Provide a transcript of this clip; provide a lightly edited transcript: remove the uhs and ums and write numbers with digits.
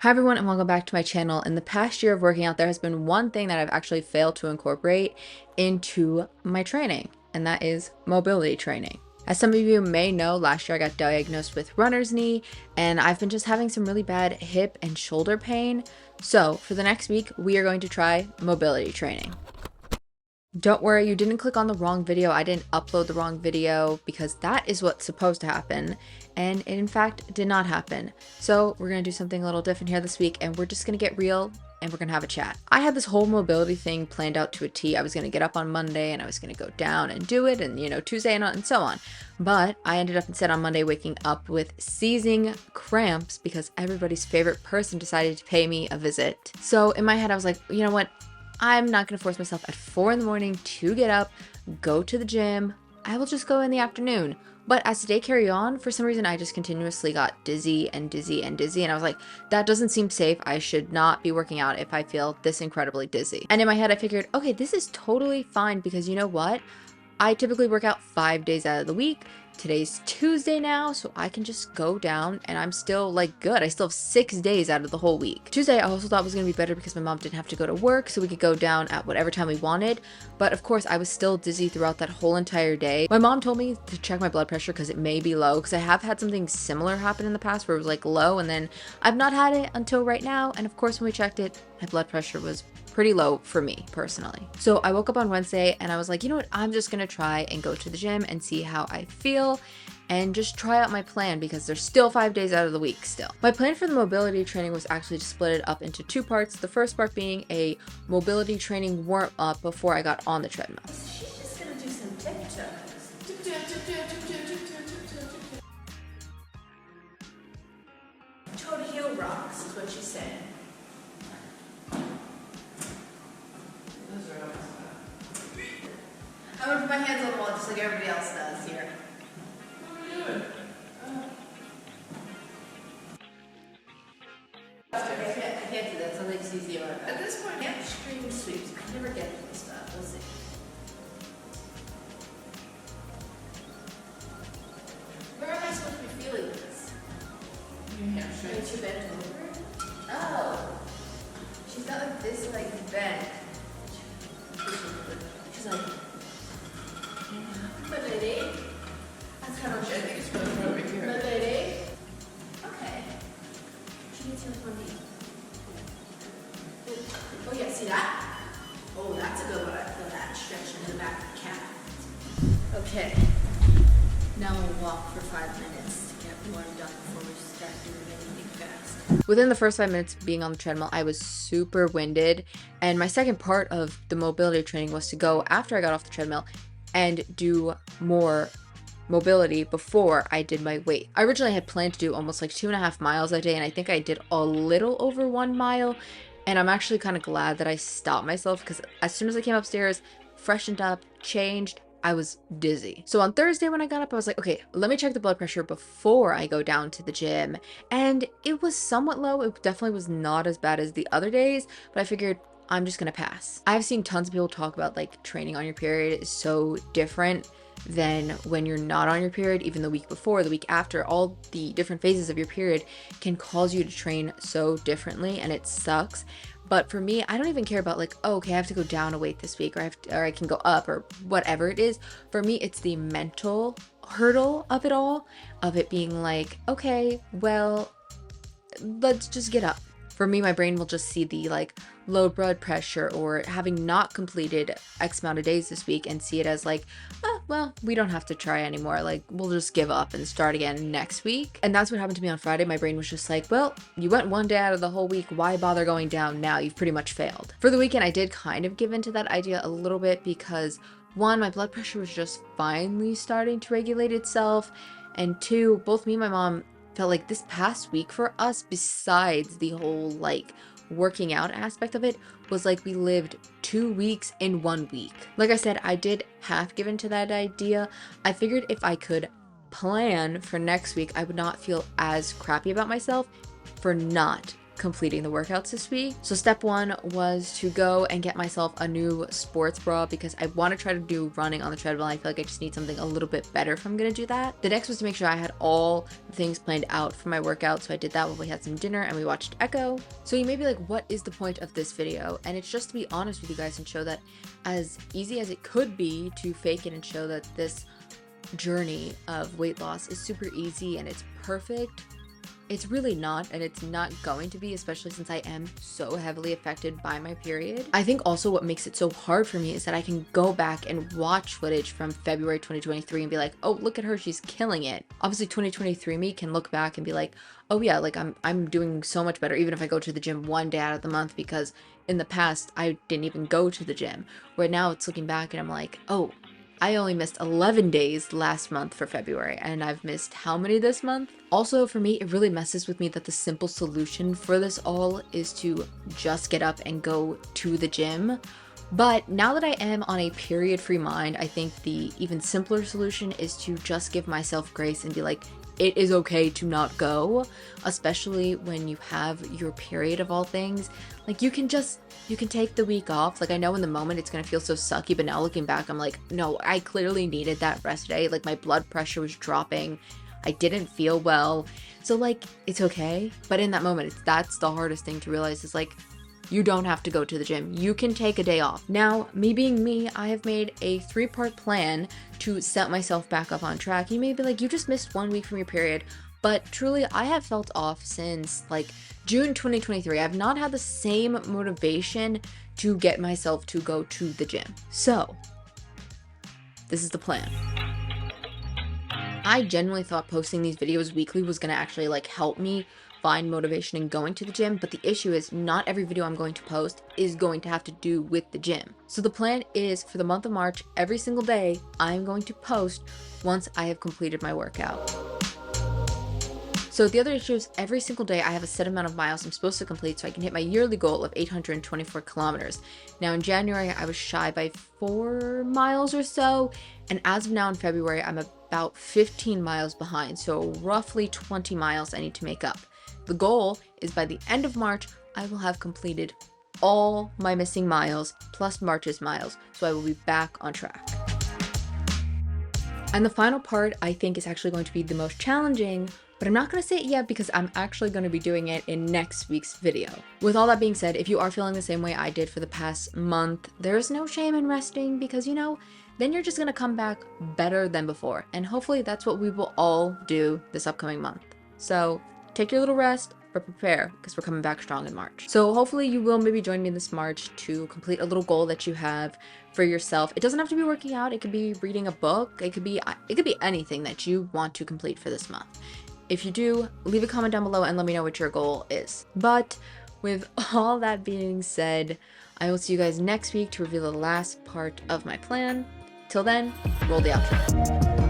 Hi everyone and welcome back to my channel. In the past year of working out, there has been one thing that I've actually failed to incorporate into my training, and that is mobility training. As some of you may know, last year I got diagnosed with runner's knee, and I've been just having some really bad hip and shoulder pain. So for the next week, we are going to try mobility training. Don't worry, you didn't click on the wrong video. I didn't upload the wrong video because that is what's supposed to happen. And it in fact did not happen. So we're going to do something a little different here this week and we're just going to get real and we're going to have a chat. I had this whole mobility thing planned out to a T. I was going to get up on Monday and I was going to go down and do it and Tuesday and so on. But I ended up instead on Monday waking up with seizing cramps because everybody's favorite person decided to pay me a visit. So in my head I was like, you know what? I'm not going to force myself at 4 in the morning to get up, go to the gym. I will just go in the afternoon. But as the day carried on, for some reason, I just continuously got dizzy and dizzy and dizzy. And I was like, that doesn't seem safe. I should not be working out if I feel this incredibly dizzy. And in my head, I figured, okay, this is totally fine because you know what? I typically work out 5 days out of the week. Today's Tuesday now, so I can just go down and I'm still like good. I still have 6 days out of the whole week. Tuesday I also thought was going to be better because my mom didn't have to go to work, so we could go down at whatever time we wanted. But of course I was still dizzy throughout that whole entire day. My mom told me to check my blood pressure because it may be low, because I have had something similar happen in the past where it was like low and then I've not had it until right now. And of course when we checked it, my blood pressure was pretty low for me personally. So I woke up on Wednesday and I was like, you know what, I'm just gonna try and go to the gym and see how I feel and just try out my plan because there's still 5 days out of the week still. My plan for the mobility training was actually to split it up into 2 parts. The first part being a mobility training warm up before I got on the treadmill. She's just gonna do some TikToks. Total heel rocks is what she's saying. I'm gonna put my hands on the wall just like everybody else does here. What are you doing? I can't do that. Something's easier. At this point, hamstring sweeps. I never get this stuff. We'll see. Where am I supposed to be feeling this? Your hamstring. Are you too bent over? Oh. She's got like this like bent. She's like, my lady. That's kind of shit. I think it's really over here. My lady. Okay. She needs to look on me. Oh yeah, see that? Oh, that's a good one. I feel that stretch into the back of the calf. Okay. Now we'll walk for 5 minutes to get warmed up before we start doing anything fast. Within the first 5 minutes being on the treadmill, I was super winded. And my second part of the mobility training was to go after I got off the treadmill and do more mobility before I did my weight. I originally had planned to do almost like 2.5 miles a day, and I think I did a little over 1 mile. And I'm actually kind of glad that I stopped myself because as soon as I came upstairs, freshened up, changed, I was dizzy. So on Thursday when I got up, I was like, okay, let me check the blood pressure before I go down to the gym. And it was somewhat low. It definitely was not as bad as the other days, but I figured I'm just gonna pass. I've seen tons of people talk about like training on your period is so different than when you're not on your period. Even the week before, the week after, all the different phases of your period can cause you to train so differently, and it sucks. But for me, I don't even care about like, oh, okay, I have to go down a weight this week, or I can go up, or whatever it is. For me, it's the mental hurdle of it all, of it being like, okay, well, let's just get up. For me, my brain will just see the like low blood pressure or having not completed X amount of days this week and see it as like, oh, well, we don't have to try anymore. Like, we'll just give up and start again next week. And that's what happened to me on Friday. My brain was just like, well, you went 1 day out of the whole week. Why bother going down now? You've pretty much failed. For the weekend, I did kind of give into that idea a little bit because 1, my blood pressure was just finally starting to regulate itself. And 2, both me and my mom felt like this past week for us, besides the whole like working out aspect of it, was like we lived 2 weeks in 1 week. Like I said, I did half give into that idea. I figured if I could plan for next week, I would not feel as crappy about myself for not completing the workouts this week. So step one was to go and get myself a new sports bra because I want to try to do running on the treadmill. I feel like I just need something a little bit better if I'm gonna do that. The next was to make sure I had all the things planned out for my workout. So I did that while we had some dinner and we watched Echo. So you may be like, what is the point of this video? And it's just to be honest with you guys and show that as easy as it could be to fake it and show that this journey of weight loss is super easy and it's perfect, it's really not, and it's not going to be, especially since I am so heavily affected by my period. I think also what makes it so hard for me is that I can go back and watch footage from February 2023 and be like, oh, look at her, she's killing it. Obviously 2023 me can look back and be like, oh yeah, like I'm doing so much better even if I go to the gym one day out of the month, because in the past I didn't even go to the gym. Where now it's looking back and I'm like, oh, I only missed 11 days last month for February, and I've missed how many this month? Also, for me, it really messes with me that the simple solution for this all is to just get up and go to the gym. But now that I am on a period-free mind, I think the even simpler solution is to just give myself grace and be like, it is okay to not go, especially when you have your period of all things. Like you can take the week off. Like I know in the moment it's gonna feel so sucky, but now looking back, I'm like, no, I clearly needed that rest day. Like my blood pressure was dropping. I didn't feel well. So like, it's okay. But in that moment, that's the hardest thing to realize is like, you don't have to go to the gym. You can take a day off. Now, me being me, I have made a 3-part plan to set myself back up on track. You may be like, you just missed 1 week from your period, but truly I have felt off since like June 2023. I've not had the same motivation to get myself to go to the gym. So this is the plan. I genuinely thought posting these videos weekly was gonna actually like help me find motivation in going to the gym, but the issue is not every video I'm going to post is going to have to do with the gym. So the plan is for the month of March, every single day, I'm going to post once I have completed my workout. So the other issue is every single day I have a set amount of miles I'm supposed to complete so I can hit my yearly goal of 824 kilometers. Now in January, I was shy by 4 miles or so, and as of now in February, I'm about 15 miles behind, so roughly 20 miles I need to make up. The goal is by the end of March, I will have completed all my missing miles plus March's miles, so I will be back on track. And the final part I think is actually going to be the most challenging, but I'm not going to say it yet because I'm actually going to be doing it in next week's video. With all that being said, if you are feeling the same way I did for the past month, there's no shame in resting because, you know, then you're just going to come back better than before. And hopefully that's what we will all do this upcoming month. So take your little rest, but prepare because we're coming back strong in March. So hopefully you will maybe join me this March to complete a little goal that you have for yourself. It doesn't have to be working out. It could be reading a book. It could be anything that you want to complete for this month. If you do, leave a comment down below and let me know what your goal is. But with all that being said, I will see you guys next week to reveal the last part of my plan. Till then, roll the outro.